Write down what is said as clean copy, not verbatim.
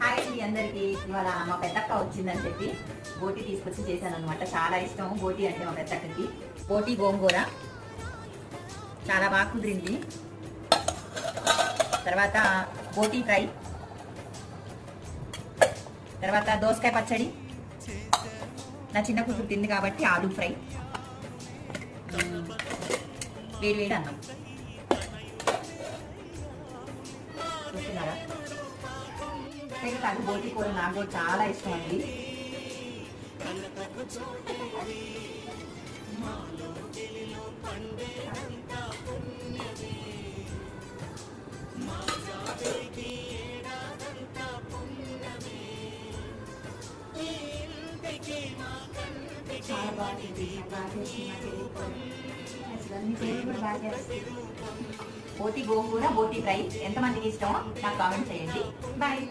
Hi అండి అందరికి. ఇవాళ మా పెద్దక్క వచ్చిందని చెప్పి బోటి తీసుకొచ్చి చేశాను అనమాట. చాలా ఇష్టం బోటి అంటే మా పెద్దక్కకి. బోటి గోంగూర చాలా బాగా కుదిరింది. తర్వాత బోటి ఫ్రై, తర్వాత దోసకాయ పచ్చడి, నా చిన్న కూతురు తింది కాబట్టి ఆలూ ఫ్రై, వేడి వేడి అన్నం. చూస్తున్నారా? కాదు, బోటి కూర నాకు కూడా చాలా ఇష్టం అండి. చాలా బాగుంది. బోటి గోంగూర, బోటి ఫ్రై ఎంతమందికి ఇష్టమో నాకు కామెంట్ చేయండి. బాయ్.